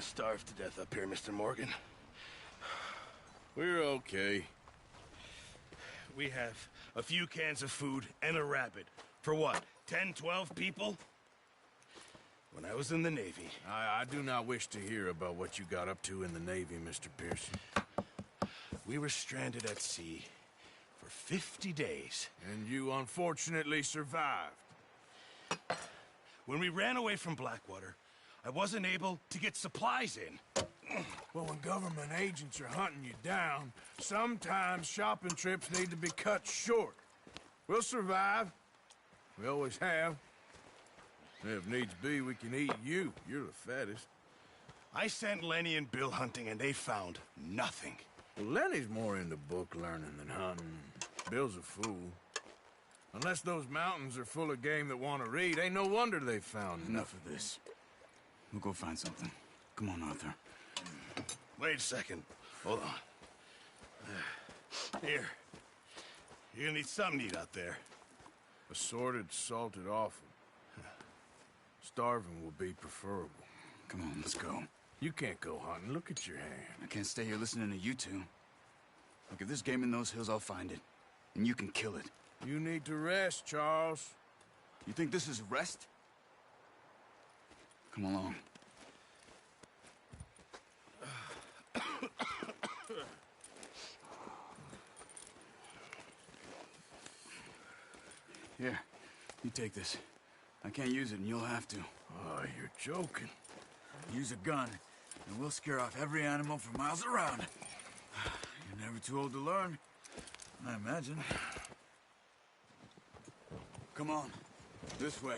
starve to death up here, Mr. Morgan. We're okay. We have a few cans of food and a rabbit. For what, 10, 12 people? When I was in the Navy... I do not wish to hear about what you got up to in the Navy, Mr. Pearson. We were stranded at sea for 50 days. And you unfortunately survived. When we ran away from Blackwater, I wasn't able to get supplies in. Well, when government agents are hunting you down, sometimes shopping trips need to be cut short. We'll survive. We always have. If needs be, we can eat you. You're the fattest. I sent Lenny and Bill hunting, and they found nothing. Well, Lenny's more into book learning than hunting. Bill's a fool. Unless those mountains are full of game that want to read, ain't no wonder they found Enough of this. We'll go find something. Come on, Arthur. Wait a second. Hold on. Here. You're gonna need something to eat out there. Assorted, salted offal. Starving will be preferable. Come on, let's go. You can't go hunting. Look at your hand. I can't stay here listening to you two. Look, if there's game in those hills, I'll find it. And you can kill it. You need to rest, Charles. You think this is rest? Come along. Here, you take this. I can't use it, and you'll have to. Oh, you're joking. Use a gun, and we'll scare off every animal for miles around. You're never too old to learn, I imagine. Come on, this way.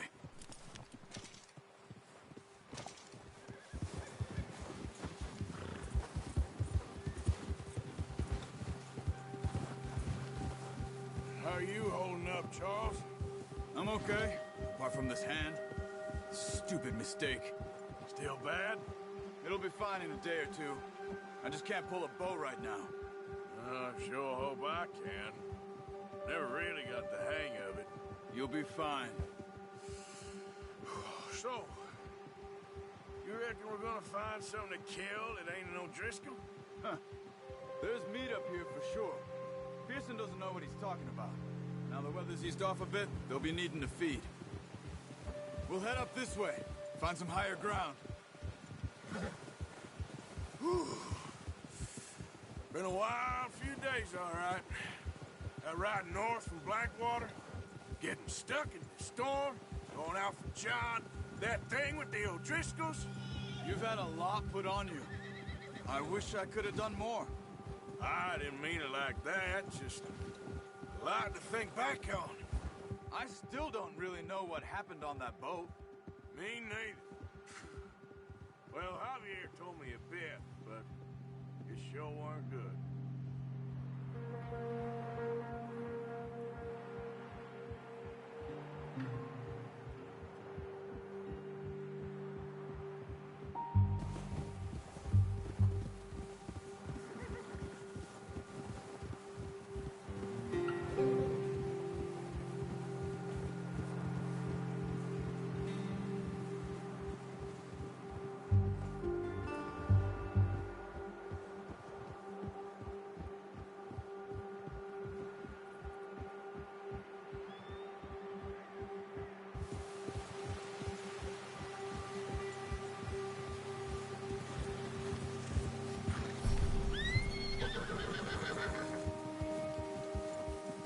How are you holding up, Charles? I'm okay, apart from this hand. Stupid mistake. Still bad? It'll be fine in a day or two. I just can't pull a bow right now. I sure hope I can. Never really got the hang of it. You'll be fine. So, you reckon we're gonna find something to kill that ain't no Driscoll? Huh. There's meat up here for sure. Pearson doesn't know what he's talking about. Now the weather's eased off a bit, they'll be needing to feed. We'll head up this way, find some higher ground. Been a wild few days, all right. That ride north from Blackwater, getting stuck in the storm, going out for John, that thing with the O'Driscolls. You've had a lot put on you. I wish I could have done more. I didn't mean it like that, just a lot to think back on. I still don't really know what happened on that boat. Me neither. Well, Javier told me a bit, but it sure weren't good.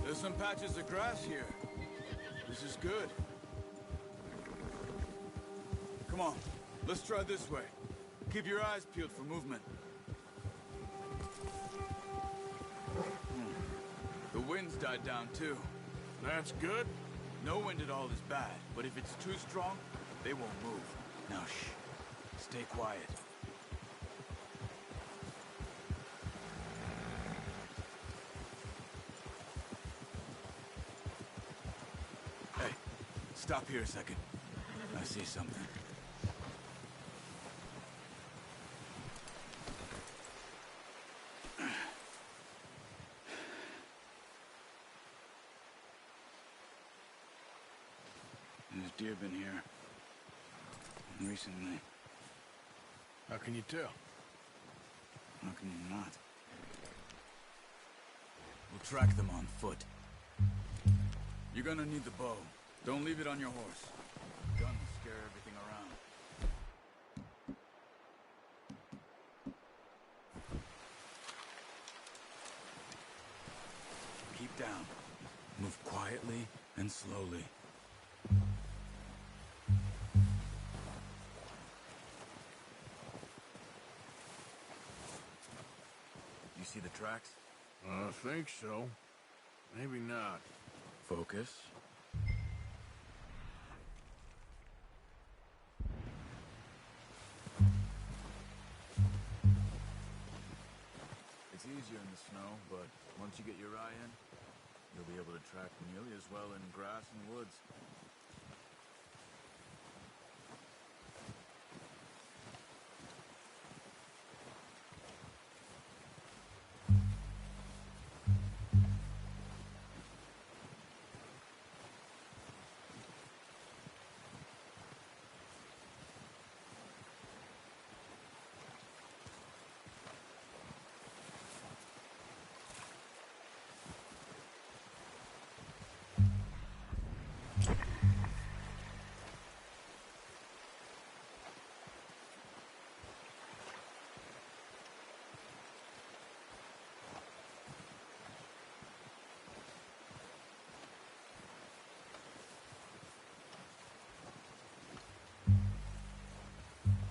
There's some patches of grass here. This is good. Come on, let's try this way. Keep your eyes peeled for movement. The wind's died down too. That's good. No wind at all is bad, but if it's too strong, they won't move. Now shh, stay quiet. Hey, stop here a second. I see something. There's deer been here recently. How can you tell? How can you not? We'll track them on foot. You're gonna need the bow. Don't leave it on your horse. The gun will scare everything around. Keep down. Move quietly and slowly. You see the tracks? I think so. Maybe not. Focus. It's easier in the snow, but once you get your eye in, you'll be able to track nearly as well in grass and woods.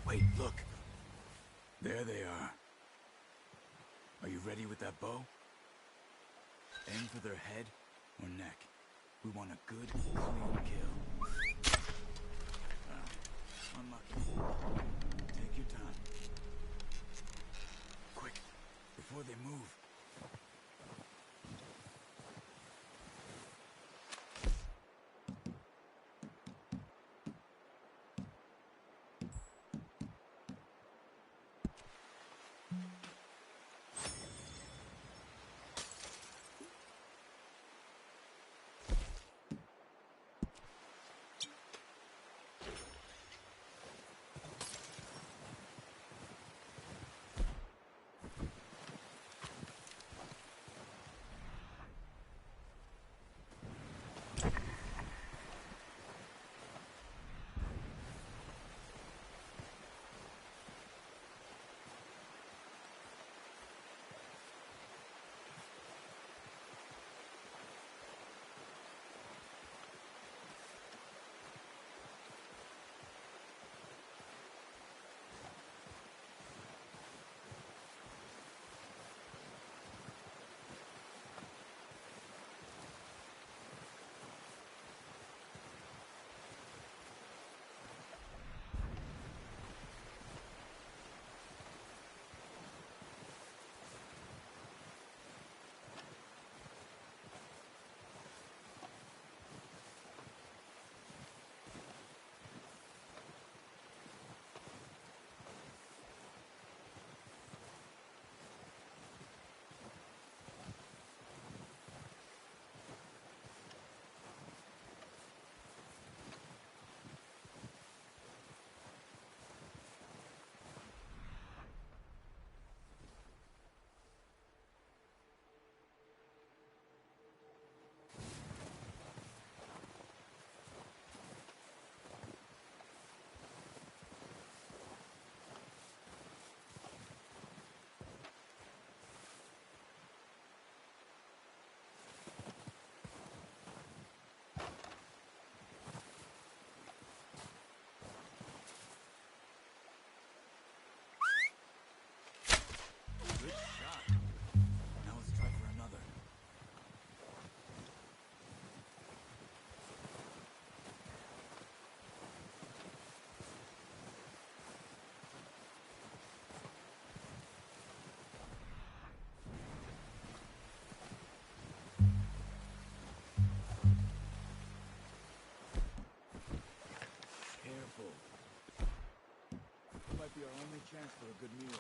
Wait, look. There they are. Are you ready with that bow? Aim for their head or neck. We want a good, clean kill. Unlucky. Take your time. Quick, before they move. Good shot. Now let's try for another. Careful. This might be our only chance for a good meal.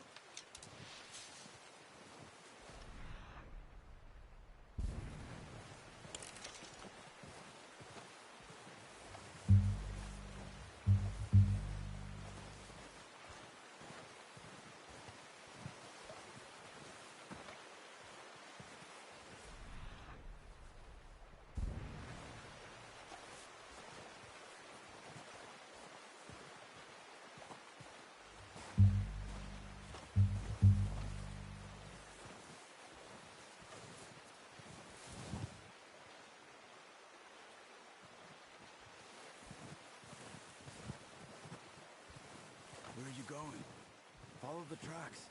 the tracks.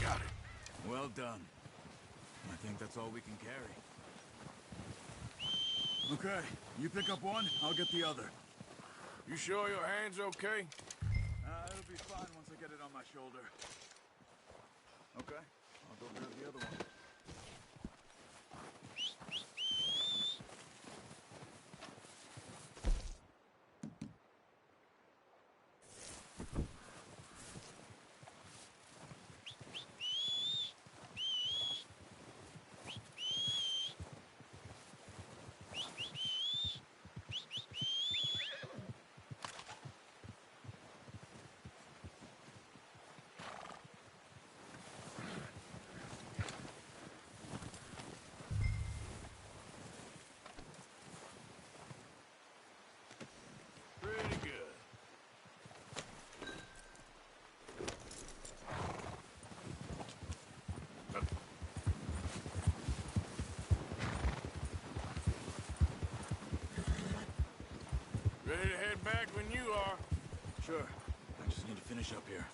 Got it. Well done. I think that's all we can carry. Okay, you pick up one, I'll get the other. You sure your hand's okay? It'll be fine once I get it on my shoulder. Okay, I'll go grab the other one. Pretty good. Ready to head back when you are. Sure, I just need to finish up here.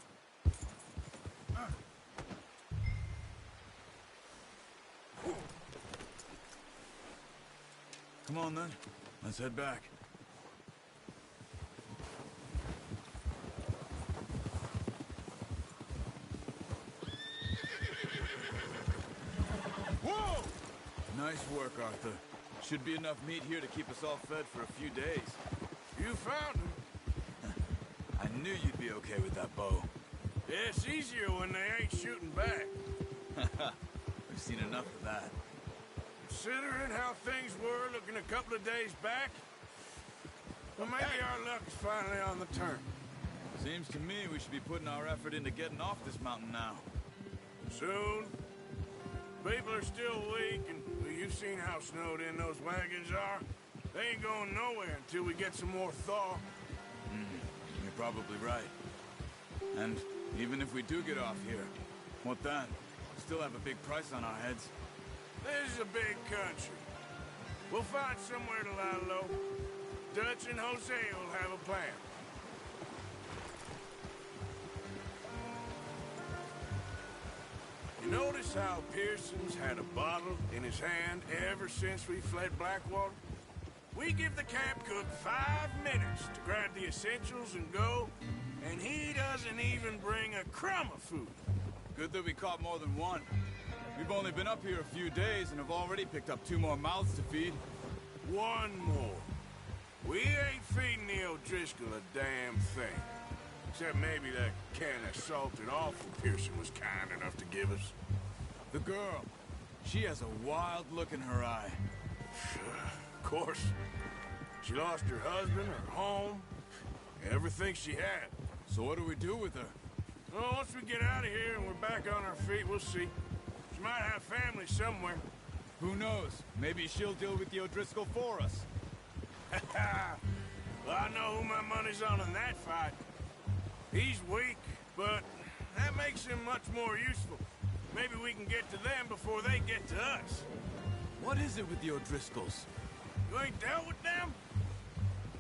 Come on then, let's head back. Whoa! Nice work, Arthur. Should be enough meat here to keep us all fed for a few days. You found him. I knew you'd be okay with that bow. Yeah, it's easier when they ain't shooting back. We've seen enough of that. Considering how things were looking a couple of days back, well, maybe our luck is finally on the turn. Seems to me we should be putting our effort into getting off this mountain now. Soon. People are still weak, and well, you've seen how snowed in those wagons are. They ain't going nowhere until we get some more thaw. You're probably right. And even if we do get off here, what then? Still have a big price on our heads. This is a big country. We'll find somewhere to lie low. Dutch and Jose will have a plan. You notice how Pearson's had a bottle in his hand ever since we fled Blackwater? We give the camp cook 5 minutes to grab the essentials and go, and he doesn't even bring a crumb of food. Good that we caught more than one. We've only been up here a few days and have already picked up 2 more mouths to feed. 1 more. We ain't feeding the O'Driscoll a damn thing. Except maybe that can of salted offal Pearson was kind enough to give us. The girl. She has a wild look in her eye. Of course. She lost her husband, her home, everything she had. So what do we do with her? Well, once we get out of here and we're back on our feet, we'll see. She might have family somewhere. Who knows? Maybe she'll deal with the O'Driscoll for us. Well, I know who my money's on in that fight. He's weak, but that makes him much more useful. Maybe we can get to them before they get to us. What is it with the O'Driscolls? You ain't dealt with them?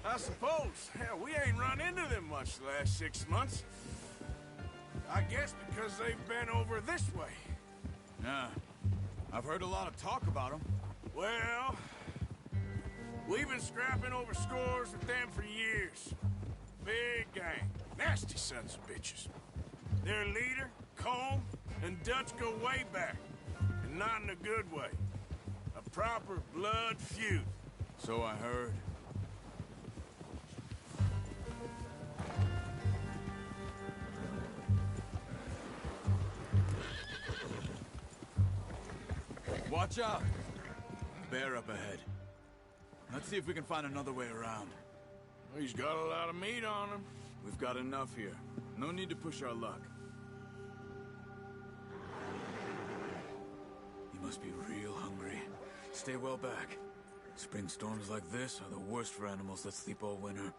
I suppose. Hell, we ain't run into them much the last 6 months. I guess because they've been over this way. Yeah. I've heard a lot of talk about them. Well, we've been scrapping over scores with them for years. Big gang. Nasty sons of bitches. Their leader, Combe, and Dutch go way back. And not in a good way. A proper blood feud. So I heard. Watch out! Bear up ahead. Let's see if we can find another way around. He's got a lot of meat on him. We've got enough here. No need to push our luck. You must be real hungry. Stay well back. Spring storms like this are the worst for animals that sleep all winter.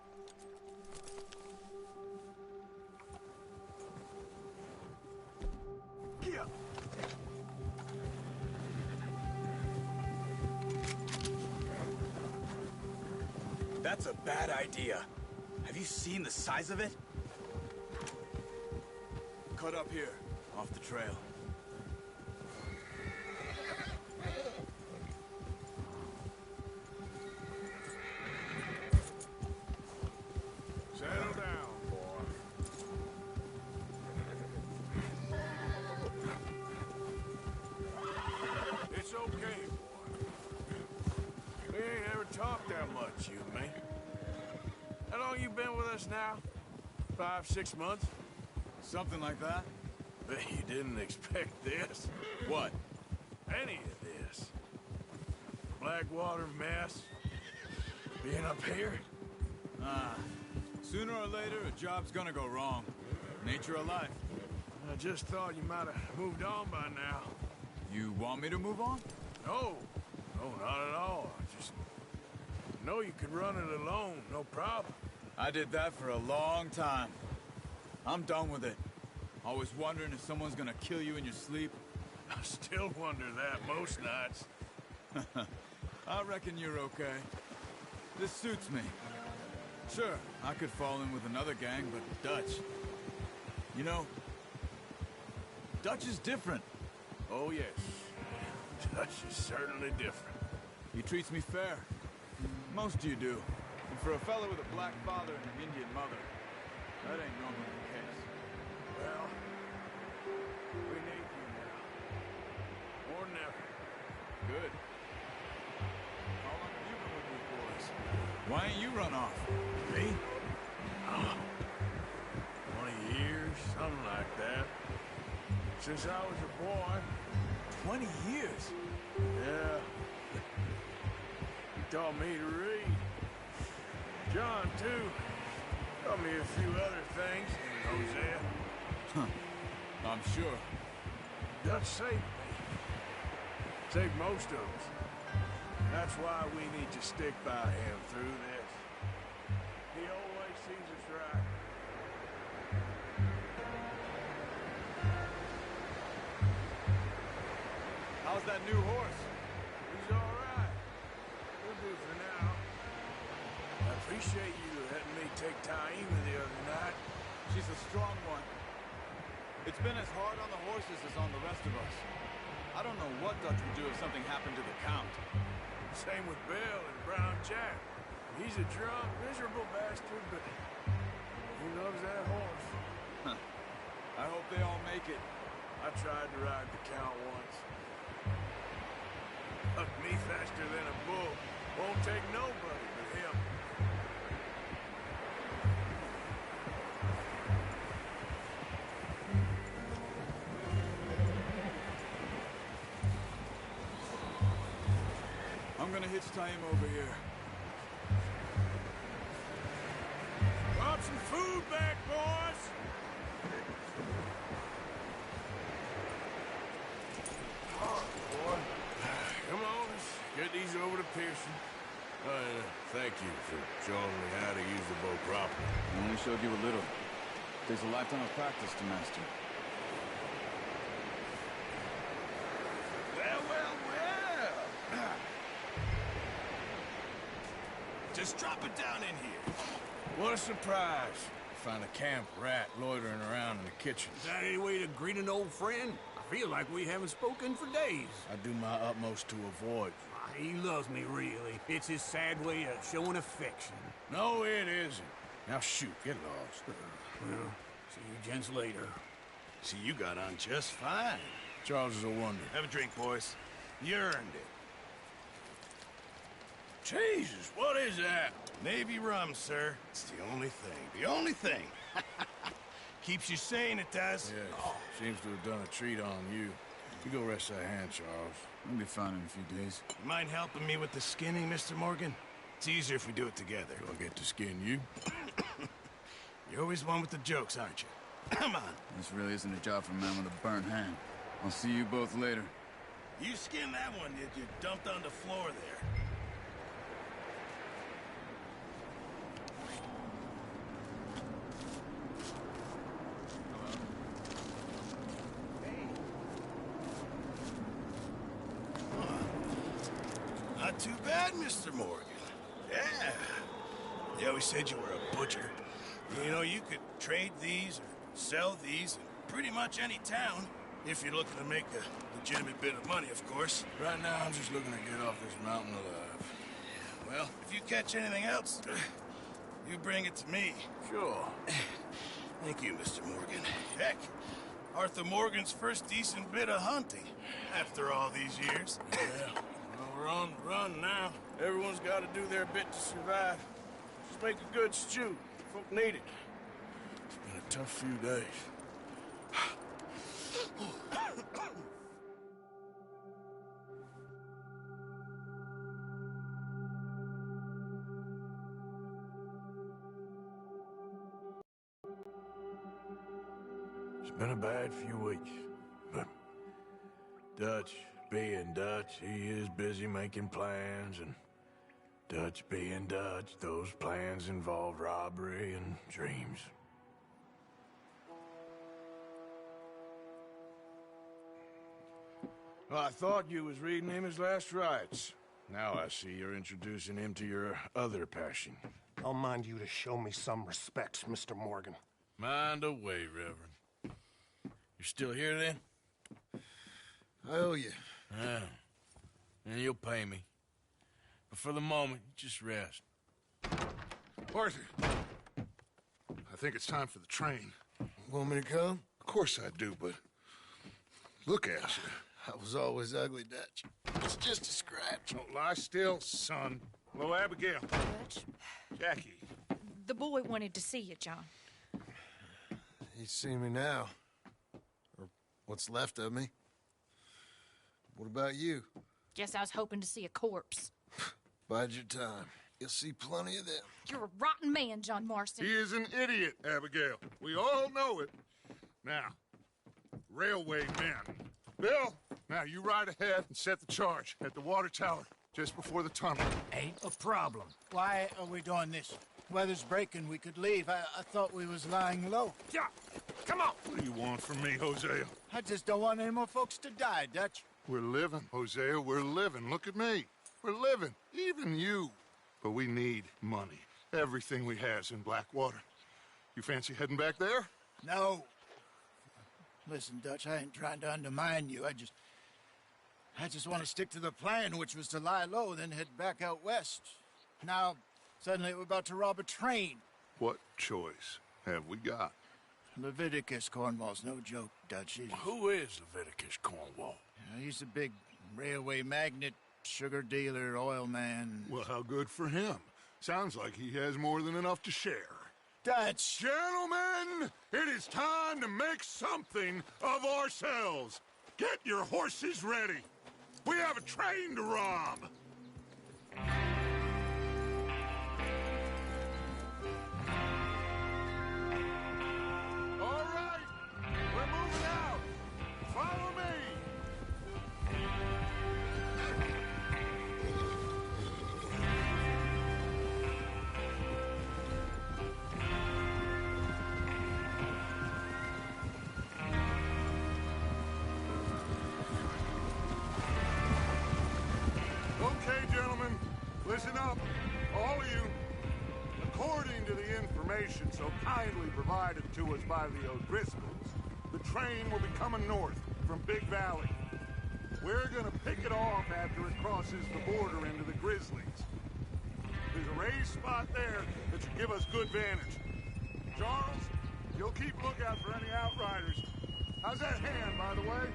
That's a bad idea. Have you seen the size of it? Cut up here, off the trail. Settle down, boy. It's okay, boy. We ain't ever talked that much, you and me. How long you been with us now? 5, 6 months? Something like that? Bet you didn't expect this. What? Any of this. Blackwater mess. Being up here. Sooner or later, a job's gonna go wrong. Nature of life. I just thought you might have moved on by now. You want me to move on? No. No, not at all. I just know you could run it alone, no problem. I did that for a long time. I'm done with it. Always wondering if someone's gonna kill you in your sleep. I still wonder that most nights. I reckon you're okay. This suits me. Sure, I could fall in with another gang, but Dutch... You know, Dutch is different. Oh, yes. Dutch is certainly different. He treats me fair. Most of you do. And for a fella with a black father and an Indian mother, that ain't normally the case. Well, we need you now. More than ever. Good. How long have you been with these boys? Why ain't you run off? Me? Oh, 20 years, something like that. Since I was a boy. 20 years? Yeah. He taught me to read. John, too. Taught me a few other things. And Hosea. I'm sure. Dutch saved me. Saved most of us. That's why we need to stick by him through this. He always sees us right. How's that new horse? He's all right. We'll do for now. I appreciate you letting me take Taima the other night. She's a strong one. It's been as hard on the horses as on the rest of us. I don't know what Dutch would do if something happened to the Count. Same with Bill and Brown Jack. He's a drunk, miserable bastard, but he loves that horse. I hope they all make it. I tried to ride the Count once. Hucked me faster than a bull. Won't take nobody but him. I'm gonna hitch Taima over here. Brought some food back, boys! Boy. Come on, let's get these over to Pearson. Thank you for showing me how to use the bow properly. I only showed you a little. Takes a lifetime of practice to master. Well. Just drop it down in here. What a surprise. Find a camp rat loitering around in the kitchen. Is that any way to greet an old friend? I feel like we haven't spoken for days. I do my utmost to avoid. He loves me, really. It's his sad way of showing affection. No, it isn't. Now shoot, get lost. Well, see you gents later. See, you got on just fine. Charles is a wonder. Have a drink, boys. You earned it. Jesus, what is that? Navy rum, sir. It's the only thing. The only thing. Keeps you sane, it does. Yes, seems to have done a treat on you. You go rest that hand, Charles. I'll be fine in a few days. You mind helping me with the skinning, Mr. Morgan? It's easier if we do it together. Do I get to skin you? You're always one with the jokes, aren't you? Come on. This really isn't a job for a man with a burnt hand. I'll see you both later. You skinned that one that you dumped on the floor there. Not too bad, Mr. Morgan. Yeah. always said you were a butcher. You know, you could trade these or sell these in pretty much any town, if you're looking to make a legitimate bit of money, of course. Right now, I'm just looking to get off this mountain alive. Well, if you catch anything else, you bring it to me. Sure. Thank you, Mr. Morgan. Heck, Arthur Morgan's first decent bit of hunting after all these years. Yeah, well, we're on the run now. Everyone's got to do their bit to survive. Just make a good stew. Folk need it. It's been a tough few days. It's been a bad few weeks, but Dutch being Dutch, he is busy making plans, and Dutch being Dutch, those plans involve robbery and dreams. Well, I thought you was reading him his last rites. Now I see you're introducing him to your other passion. I'll mind you to show me some respect, Mr. Morgan. Mind away, Reverend. You still here, then? I owe you. Yeah. And you'll pay me. But for the moment, just rest. Arthur, I think it's time for the train. Want me to come? Of course I do, but look at you. I was always ugly, Dutch. It's just a scratch. Don't lie still, son. Hello, Abigail. Dutch, Jackie. the boy wanted to see you, John. He's seen me now. Or what's left of me. What about you? Guess I was hoping to see a corpse. Bide your time. You'll see plenty of them. You're a rotten man, John Marston. He is an idiot, Abigail. We all know it. Now, railway men. Bill, now you ride ahead and set the charge at the water tower just before the tunnel. Ain't a problem. Why are we doing this? Weather's breaking. We could leave. I thought we was lying low. Yeah, come on. What do you want from me, Hosea? I just don't want any more folks to die, Dutch. We're living, Hosea. We're living. Look at me. We're living. Even you. But we need money. Everything we has in Blackwater. You fancy heading back there? No. Listen, Dutch, I ain't trying to undermine you. I just want to stick to the plan, which was to lie low, then head back out west. Now, suddenly we're about to rob a train. What choice have we got? Leviticus Cornwall's no joke, Dutch. Who is Leviticus Cornwall? He's a big railway magnate, sugar dealer, oil man. Well, how good for him. Sounds like he has more than enough to share. Dutch! Gentlemen, it is time to make something of ourselves. Get your horses ready. We have a train to rob. All right, we're moving out. Follow me. Okay, gentlemen, listen up, all of you. According to the information so kindly provided to us by the O'Driscolls, the train will be coming north from Big Valley. We're gonna pick it off after it crosses the border into the Grizzlies. There's a raised spot there that should give us good vantage. Charles, you'll keep lookout for any outriders. How's that hand, by the way?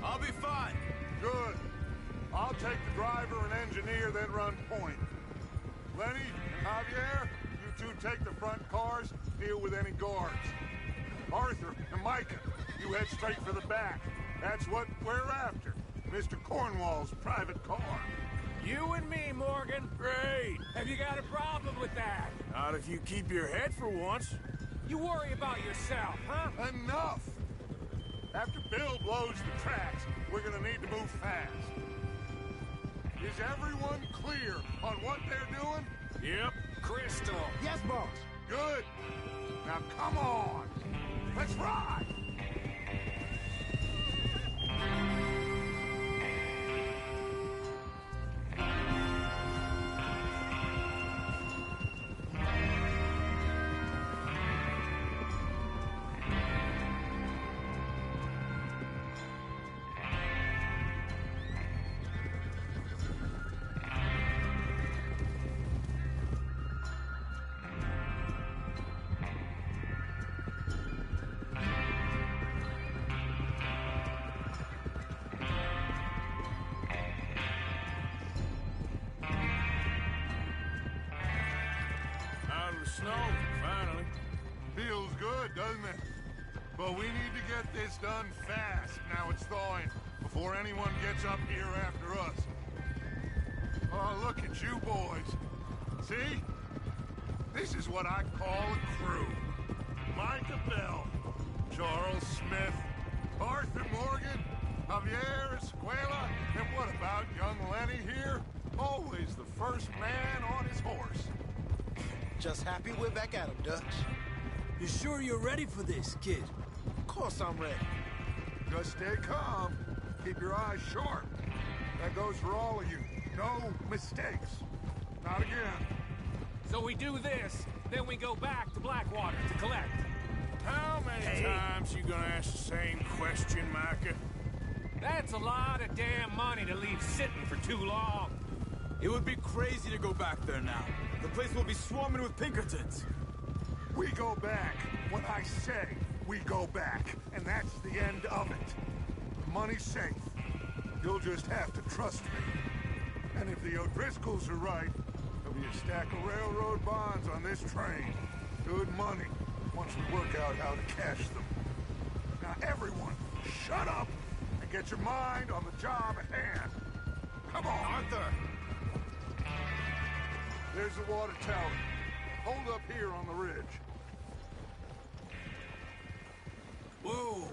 I'll be fine. Good. I'll take the driver and engineer, then run point. Lenny and Javier, you two take the front cars, deal with any guards. Arthur and Micah, you head straight for the back. That's what we're after. Mr. Cornwall's private car. You and me, Morgan. Great. Have you got a problem with that? Not if you keep your head for once. You worry about yourself, huh? Enough! After Bill blows the tracks, we're gonna need to move fast. Is everyone clear on what they're doing? Yep. Crystal. Yes, boss. Good. Now come on. Let's ride. snow, finally. Feels good, doesn't it? But we need to get this done fast. Now it's thawing, before anyone gets up here after us. Oh, look at you boys. See? This is what I call a crew. Micah Bell, Charles Smith, Arthur Morgan, Javier Escuela, and what about young Lenny here? Always the first man on his horse. Just happy we're back at him, Dutch. You sure you're ready for this, kid? Of course I'm ready. Just stay calm. Keep your eyes sharp. That goes for all of you. No mistakes. Not again. So we do this, then we go back to Blackwater to collect. How many times you gonna ask the same question, Micah? That's a lot of damn money to leave sitting for too long. It would be crazy to go back there now. The place will be swarming with Pinkertons. We go back when I say we go back, and that's the end of it. The money's safe. You'll just have to trust me. And if the O'Driscolls are right, there'll be a stack of railroad bonds on this train. Good money, once we work out how to cash them. Now everyone, shut up and get your mind on the job at hand. Come on. Arthur! There's the water tower. Hold up here on the ridge. Whoa!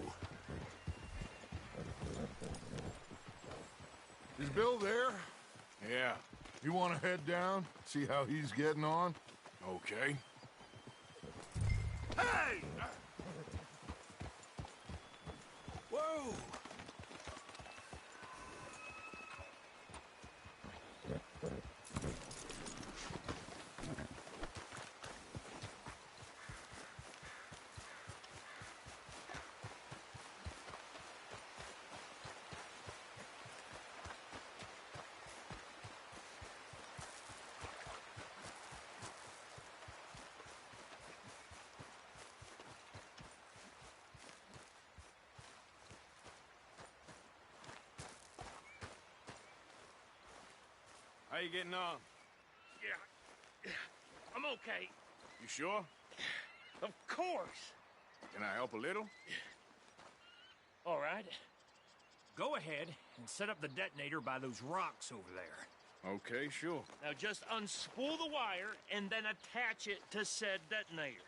Is Bill there? Yeah, You want to head down, see how he's getting on? okay. Hey! Whoa! How you getting on? Yeah, I'm okay. You sure? Of course. Can I help a little? All right. Go ahead and set up the detonator by those rocks over there. Okay, sure. Now just unspool the wire and then attach it to said detonator.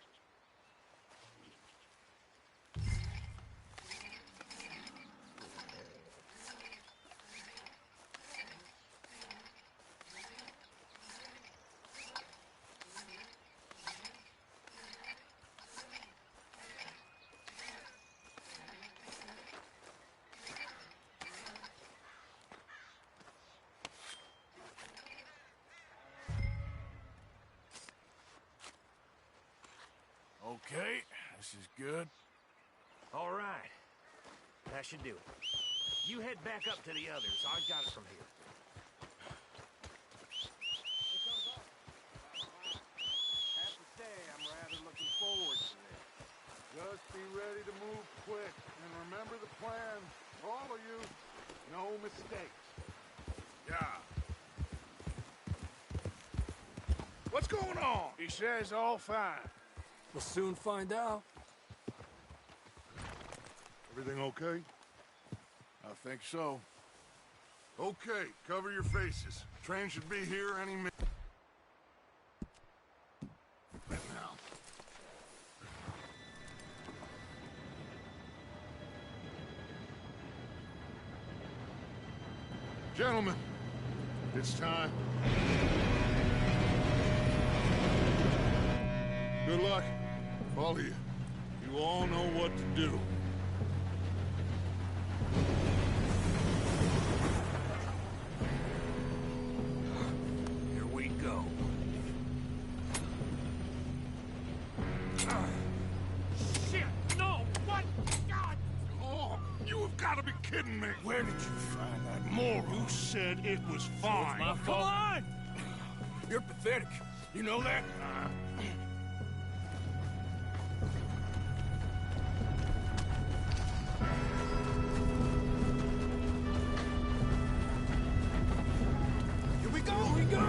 Okay, this is good. All right. That should do it. You head back up to the others. I got it from here. Have to say, I'm rather looking forward to this. Just be ready to move quick, and remember the plan. All of you, no mistakes. Yeah. What's going on? He says all fine. We'll soon find out. Everything okay? I think so. Okay, cover your faces. Train should be here any minute. Now. Gentlemen, it's time. Good luck, all of you. You all know what to do. Here we go. Shit! No! What? God! Oh, you have got to be kidding me. Where did you find that moron? You said it was fine. My fault. Come on! You're pathetic. You know that? Here we go! Here we go!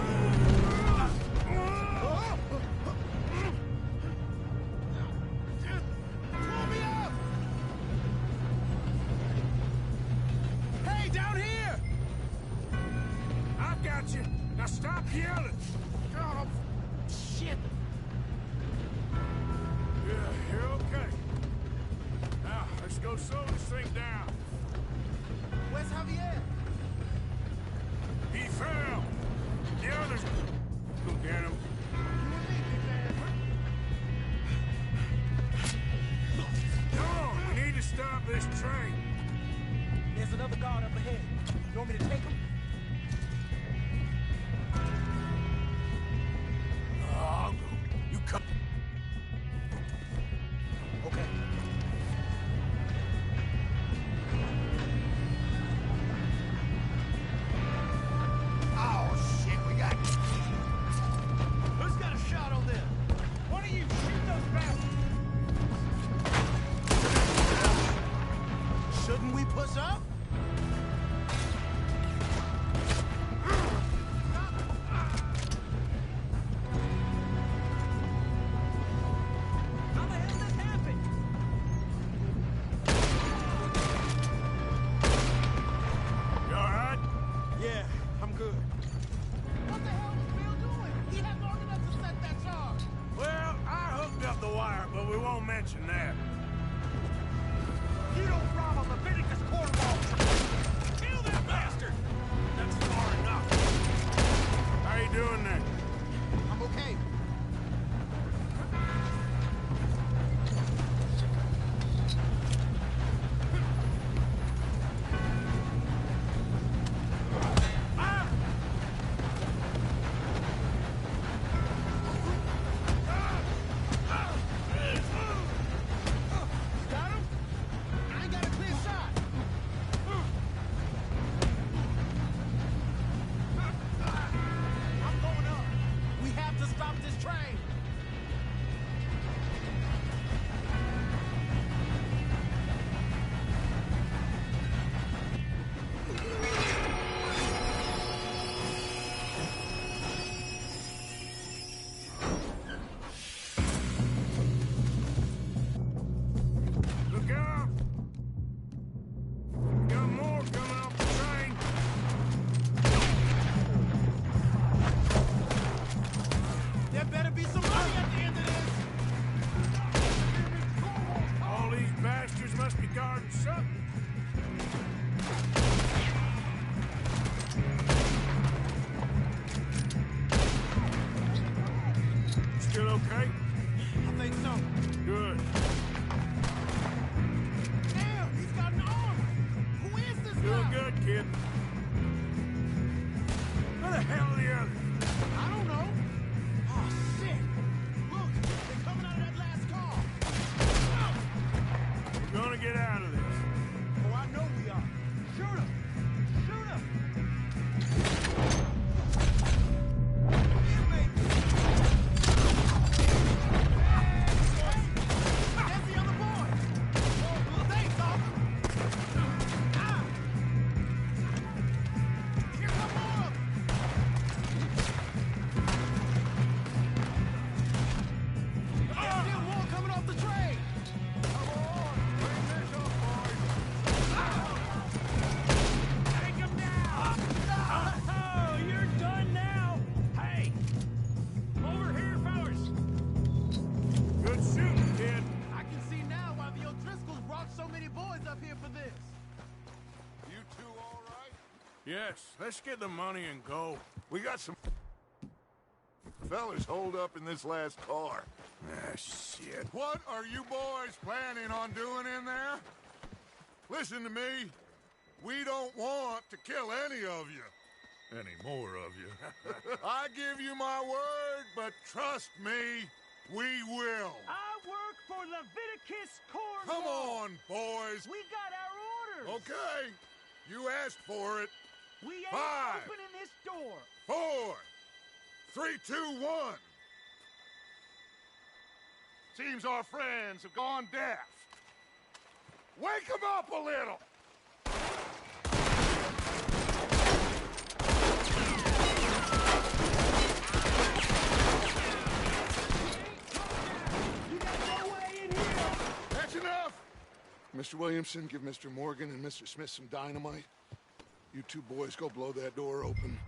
don't mention that. You don't rob a Leviticus cornwall! Kill that bastard! That's far enough. How you doing there? I'm okay. Got him? I ain't got a clear shot. I'm going up. We have to stop this train. Look out! We got more coming off the train. There better be some money at the end of this. All these bastards must be guarding something. Still okay? I think so. Good. Damn, he's got an arm. Who is this Doing guy? good, kid. Where the hell are the others? I don't know. Oh, shit. Look, they're coming out of that last car. We're gonna get out of this. Oh, I know we are. Shoot him. Shoot him. That's the other boy. Well, thanks, officer. Ah. Here come more of them. There's still more coming off the train. Take him down. Oh, you're done now. Hey, over here, fellas. Good shooting, kid. I can see now why the O'Driscolls brought so many boys up here for this. You two all right? Yes, let's get the money and go. We got some fellas holed up in this last car. Ah, shit. What are you boys planning on doing in there? Listen to me. We don't want to kill any of you. Any more of you. I give you my word, but trust me, we will. I work for Leviticus Cornwall. Come on, boys. We got our orders. Okay. You asked for it. We ain't 5, opening this door. 4, 3, 2, 1. Seems our friends have gone deaf. Wake them up a little. You got no way in here. That's enough. Mr. Williamson, give Mr. Morgan and Mr. Smith some dynamite. You two boys go blow that door open.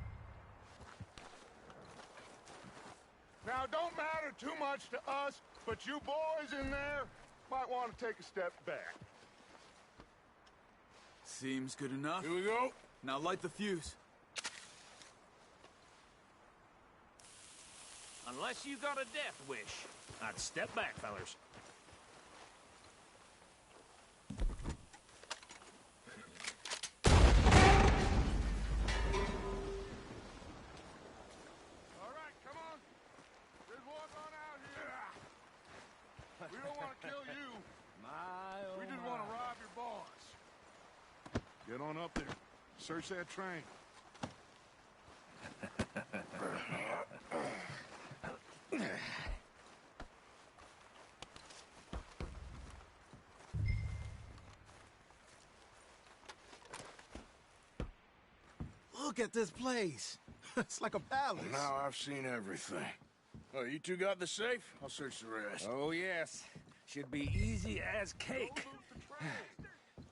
Now, don't matter too much to us, but you boys in there might want to take a step back. Seems good enough. Here we go. Now light the fuse. Unless you got a death wish, I'd step back, fellas. All right, come on. Just walk on out here. We don't want to kill you. We just want to rob your boss. Get on up there. Search that train. Look at this place. It's like a palace. Now I've seen everything. Oh, you two got the safe? I'll search the rest. Oh, yes. Should be easy as cake.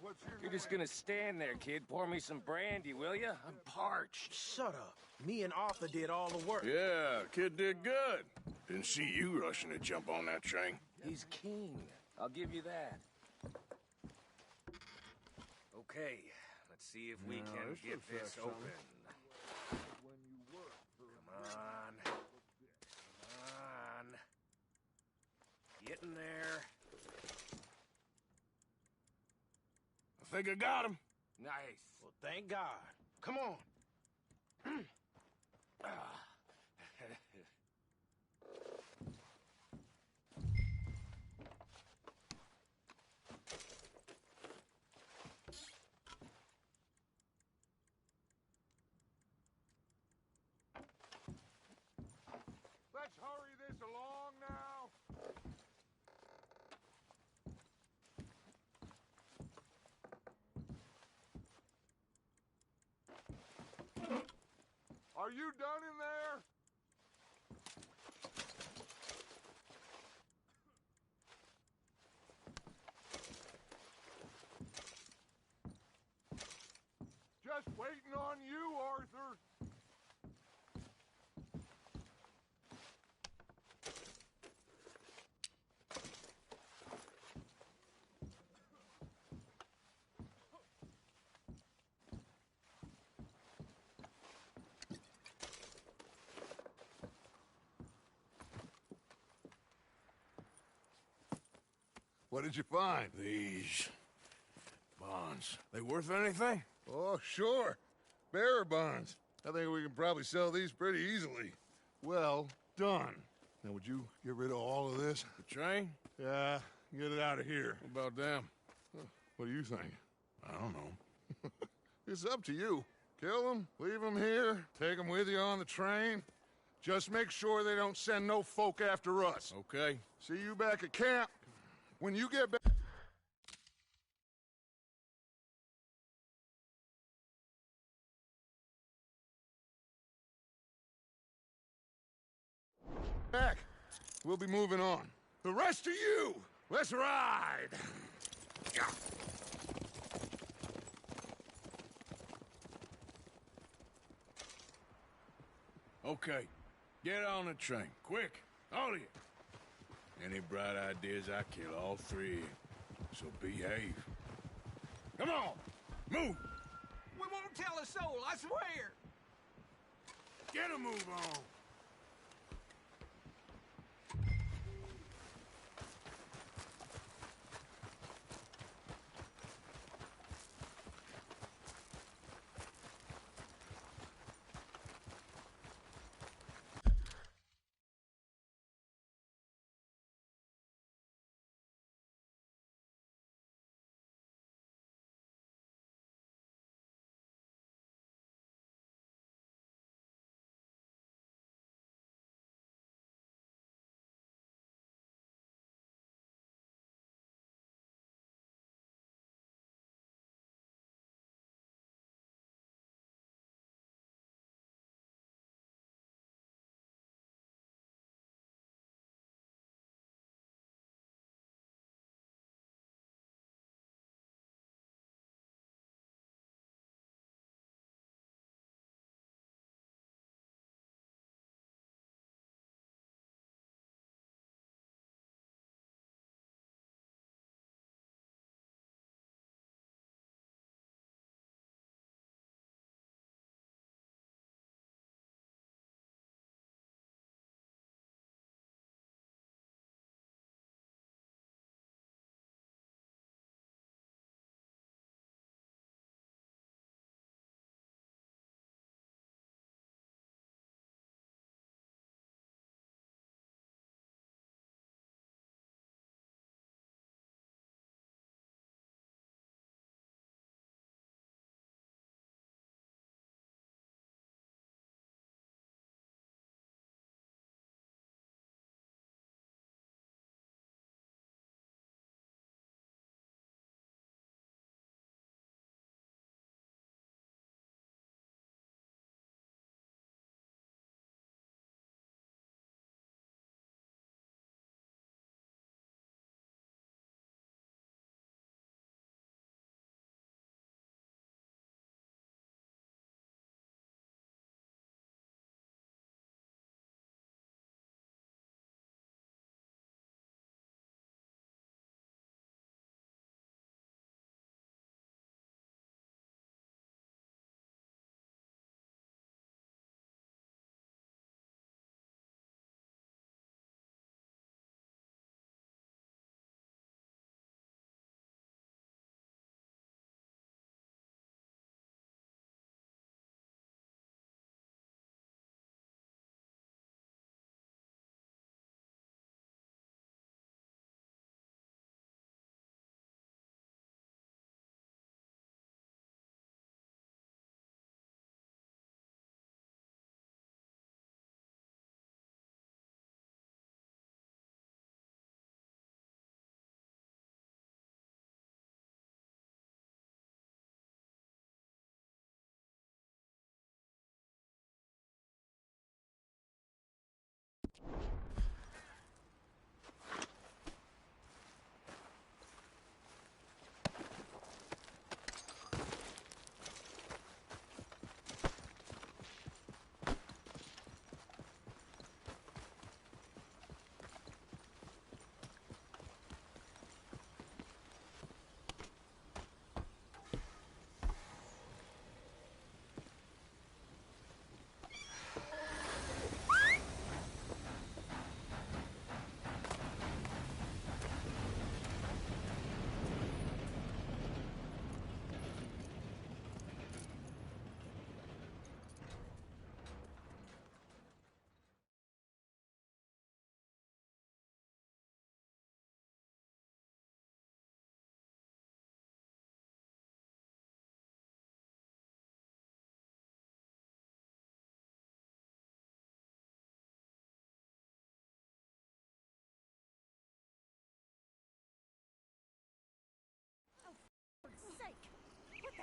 What's your You're just gonna stand there, kid. Pour me some brandy, will you? I'm parched. Shut up. Me and Arthur did all the work. Yeah, kid did good. Didn't see you rushing to jump on that train. He's king. I'll give you that. Okay, let's see if we can get this open. Come on. Come on. Get in there. I think I got him. Nice. Well, thank God. Come on. Let's hurry this along now. Are you done in there? Just waiting on you, Arthur. What did you find? These bonds. They worth anything? Oh, sure. Bearer bonds. I think we can probably sell these pretty easily. Well done. Now, would you get rid of all of this? The train? Yeah, get it out of here. What about them? What do you think? I don't know. It's up to you. Kill them, leave them here, take them with you on the train. Just make sure they don't send no folk after us. Okay. See you back at camp. When you get back, we'll be moving on. The rest of you, let's ride! Okay. Get on the train. Quick. All of you. Any bright ideas, I kill all three. So behave. Come on! Move! We won't tell a soul, I swear. Get a move on!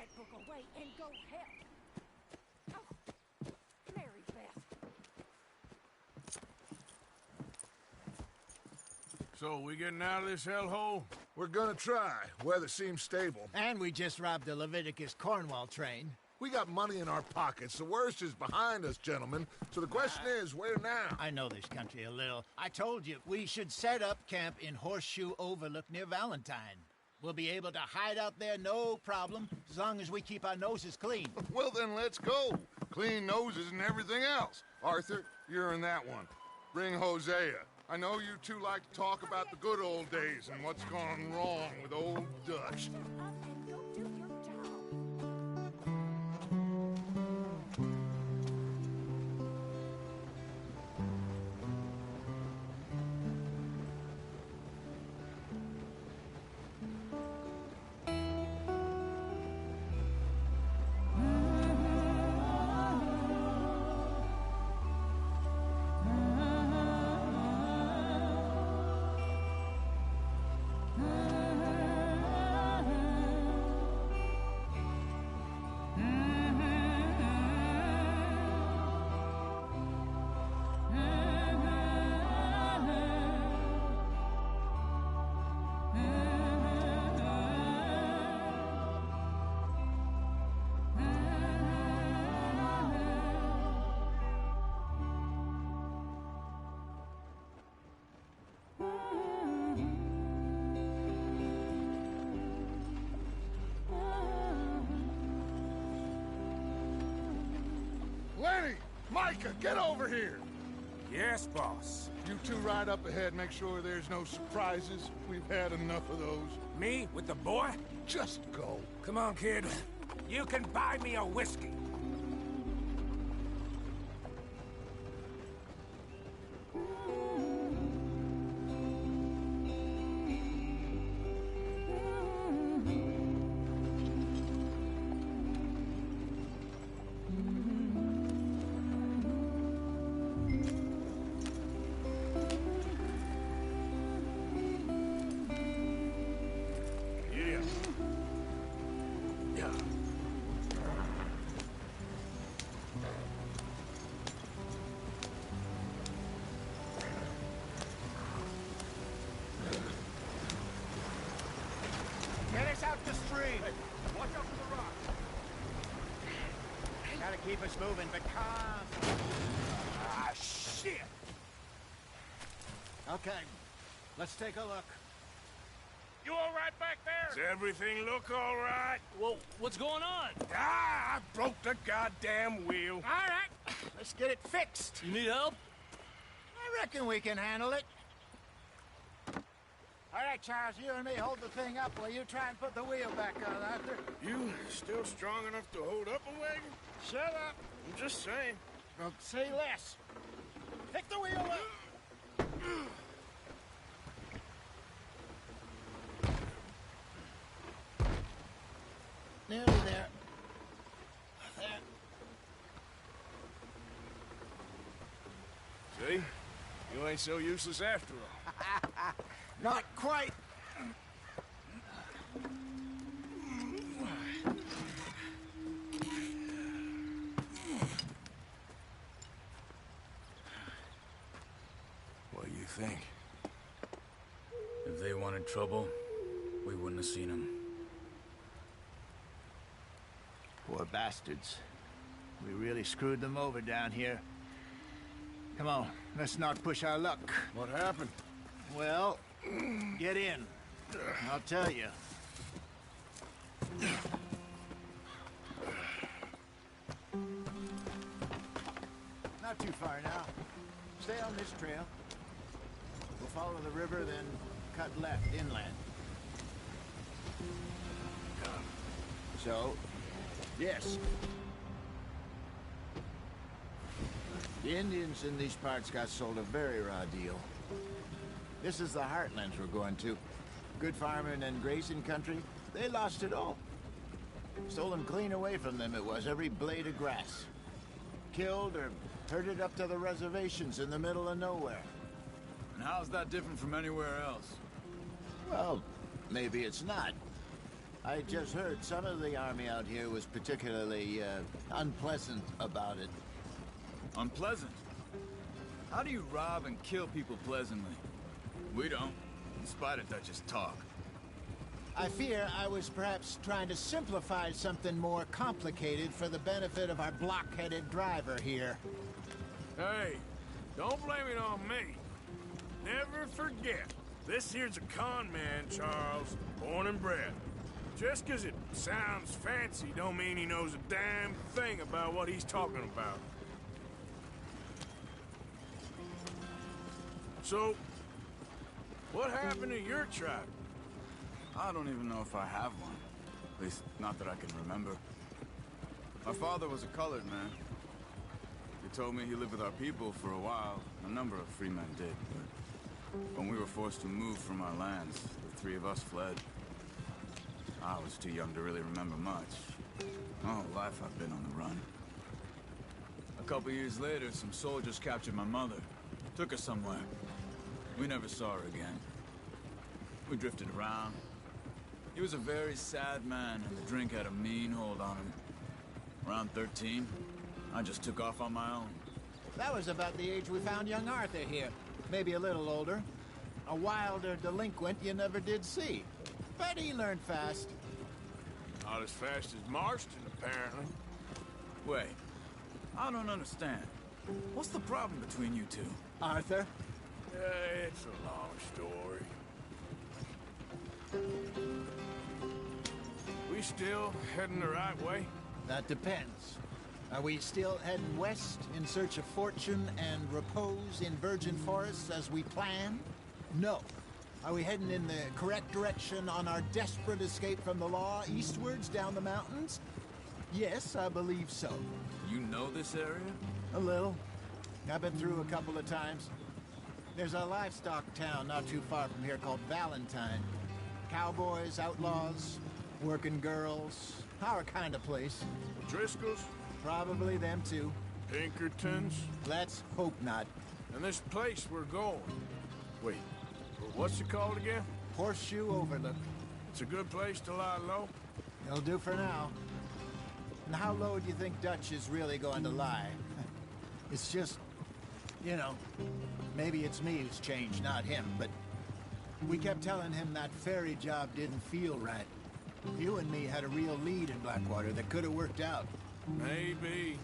that book away and go help. Oh, Mary Beth. So, we getting out of this hellhole? We're gonna try. Weather seems stable. And we just robbed the Leviticus Cornwall train. We got money in our pockets. The worst is behind us, gentlemen. So the question is, where now? I know this country a little. I told you, we should set up camp in Horseshoe Overlook near Valentine. We'll be able to hide out there, no problem, as long as we keep our noses clean. Well, then let's go. Clean noses and everything else. Arthur, you're in that one. Bring Hosea. I know you two like to talk about the good old days and what's gone wrong with old Dutch. Lenny! Micah, get over here! Yes, boss. You two ride up ahead, make sure there's no surprises. We've had enough of those. Me with the boy? Just go. Come on, kid. You can buy me a whiskey. Get us out the stream. Watch out for the rock. Gotta keep us moving, but calm. Ah, shit! Okay, let's take a look. You all right back there? Does everything look all right? Well, what's going on? Ah, I broke the goddamn wheel. All right, let's get it fixed. You need help? I reckon we can handle it. All right, Charles, you and me hold the thing up while you try and put the wheel back on, Arthur. You still strong enough to hold up a wagon? Shut up. I'm just saying. Well, say less. Pick the wheel up. Nearly there. There. See? You ain't so useless after all. Not quite. What do you think? If they wanted trouble, we wouldn't have seen them. Poor bastards. We really screwed them over down here. Come on, let's not push our luck. What happened? Well, get in. I'll tell you. Not too far now. Stay on this trail. We'll follow the river, then cut left inland. So, yes. The Indians in these parts got sold a very raw deal. This is the heartlands we're going to. Good farming and grazing country, they lost it all. Stolen clean away from them it was, every blade of grass. Killed or herded up to the reservations in the middle of nowhere. And how's that different from anywhere else? Well, maybe it's not. I just heard some of the army out here was particularly, unpleasant about it. Unpleasant? How do you rob and kill people pleasantly? We don't, in spite of Dutch's talk. I fear I was perhaps trying to simplify something more complicated for the benefit of our block-headed driver here. Hey, don't blame it on me. Never forget, this here's a con man, Charles, born and bred. Just 'cause it sounds fancy don't mean he knows a damn thing about what he's talking about. So, what happened to your tribe? I don't even know if I have one. At least, not that I can remember. My father was a colored man. He told me he lived with our people for a while. A number of free men did, but when we were forced to move from our lands, the three of us fled. I was too young to really remember much. My whole life I've been on the run. A couple years later, some soldiers captured my mother. Took her somewhere. We never saw her again. We drifted around. He was a very sad man, and the drink had a mean hold on him. Around 13, I just took off on my own. That was about the age we found young Arthur here. Maybe a little older. A wilder delinquent you never did see. But he learned fast. Not as fast as Marston, apparently. Wait, I don't understand. What's the problem between you two? Arthur? It's a long story. We still heading the right way? That depends. Are we still heading west in search of fortune and repose in virgin forests as we planned? No. Are we heading in the correct direction on our desperate escape from the law eastwards down the mountains? Yes, I believe so. You know this area? A little. I've been through a couple of times. There's a livestock town not too far from here called Valentine. Cowboys, outlaws, working girls, our kind of place. Driscolls? Probably them too. Pinkertons? Let's hope not. And this place we're going. Wait, what's it called again? Horseshoe Overlook. It's a good place to lie low? It'll do for now. And how low do you think Dutch is really going to lie? It's just, you know, maybe it's me who's changed, not him, but we kept telling him that ferry job didn't feel right. You and me had a real lead in Blackwater that could have worked out. Maybe.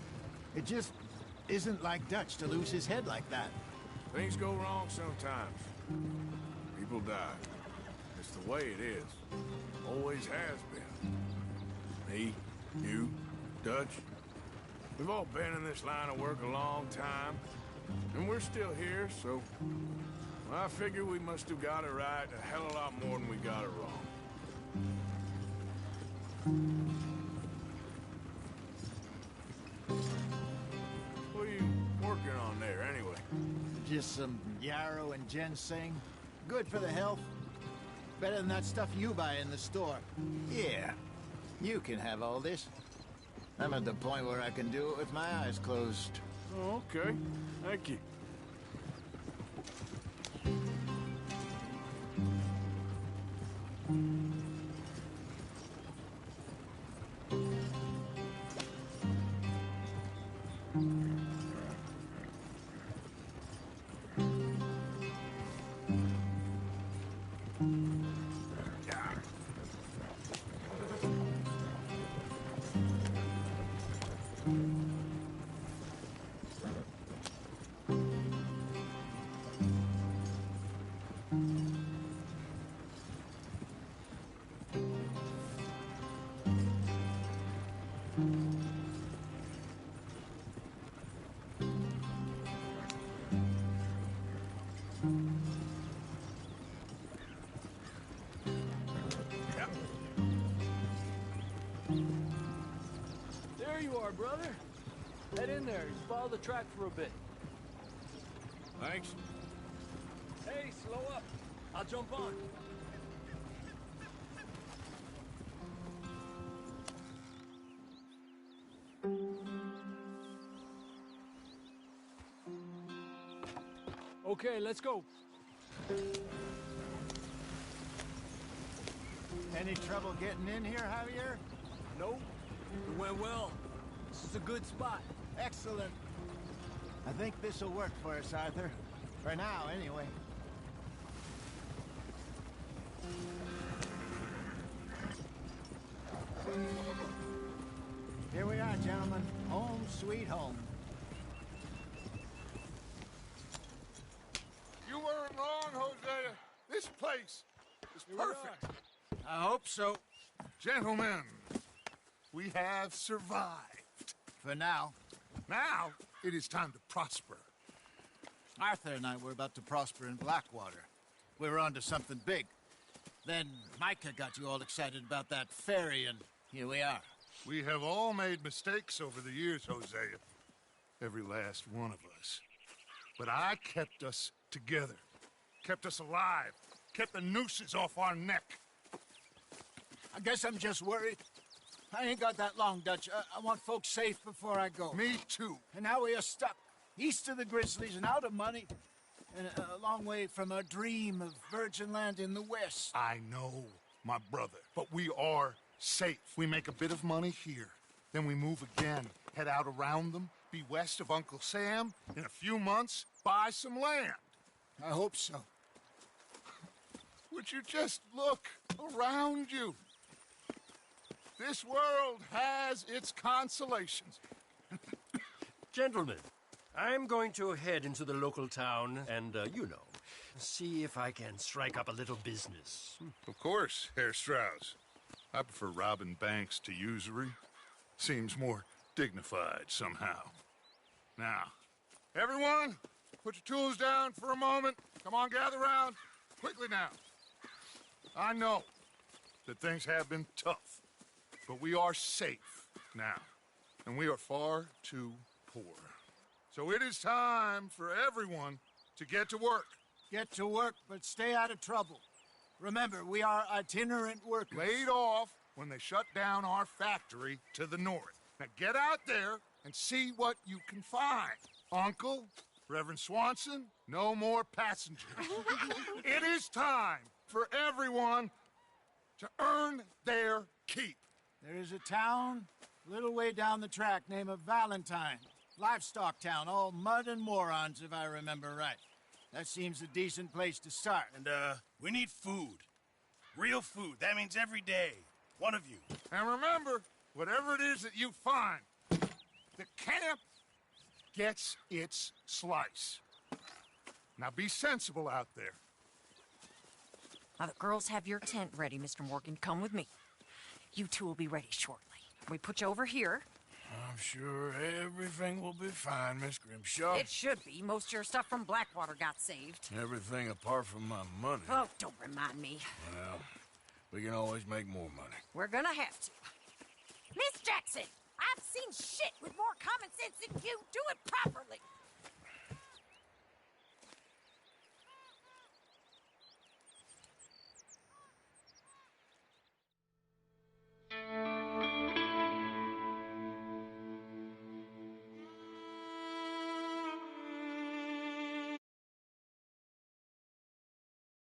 It just isn't like Dutch to lose his head like that. Things go wrong sometimes. People die. It's the way it is. Always has been. Me, you, Dutch. We've all been in this line of work a long time. And we're still here, so... I figure we must have got it right a hell of a lot more than we got it wrong. What are you working on there, anyway? Just some yarrow and ginseng. Good for the health. Better than that stuff you buy in the store. Yeah, you can have all this. I'm at the point where I can do it with my eyes closed. Oh, okay. Thank you. Brother, head in there. Follow the track for a bit. Thanks. Hey, slow up. I'll jump on. Okay, let's go. Any trouble getting in here, Javier? Nope. It went well. This is a good spot. Excellent. I think this'll work for us, Arthur. For now, anyway. Here we are, gentlemen. Home sweet home. You weren't wrong, Hosea. This place is perfect. I hope so. Gentlemen, we have survived. For now. Now, it is time to prosper. Arthur and I were about to prosper in Blackwater. We were onto something big. Then Micah got you all excited about that ferry, and here we are. We have all made mistakes over the years, Hosea. Every last one of us. But I kept us together. Kept us alive. Kept the nooses off our neck. I guess I'm just worried. I ain't got that long, Dutch. I want folks safe before I go. Me too. And now we are stuck. East of the Grizzlies and out of money. And a long way from our dream of virgin land in the west. I know, my brother. But we are safe. We make a bit of money here. Then we move again. Head out around them. Be west of Uncle Sam. In a few months, buy some land. I hope so. Would you just look around you? This world has its consolations. Gentlemen, I'm going to head into the local town and, see if I can strike up a little business. Of course, Herr Strauss. I prefer robbing banks to usury. Seems more dignified somehow. Now, everyone, put your tools down for a moment. Come on, gather round. Quickly now. I know that things have been tough, but we are safe now, and we are far too poor. So it is time for everyone to get to work. Get to work, but stay out of trouble. Remember, we are itinerant workers. Laid off when they shut down our factory to the north. Now get out there and see what you can find. Uncle, Reverend Swanson, no more passengers. It is time for everyone to earn their keep. There is a town a little way down the track named Valentine. Livestock town, all mud and morons, if I remember right. That seems a decent place to start. And, we need food. Real food. That means every day. One of you. And remember, whatever it is that you find, the camp gets its slice. Now be sensible out there. Now, the girls have your tent ready, Mr. Morgan. Come with me. You two will be ready shortly. We put you over here. I'm sure everything will be fine, Miss Grimshaw. It should be. Most of your stuff from Blackwater got saved. Everything apart from my money. Oh, don't remind me. Well, we can always make more money. We're gonna have to. Miss Jackson, I've seen shit with more common sense than you. Do it properly.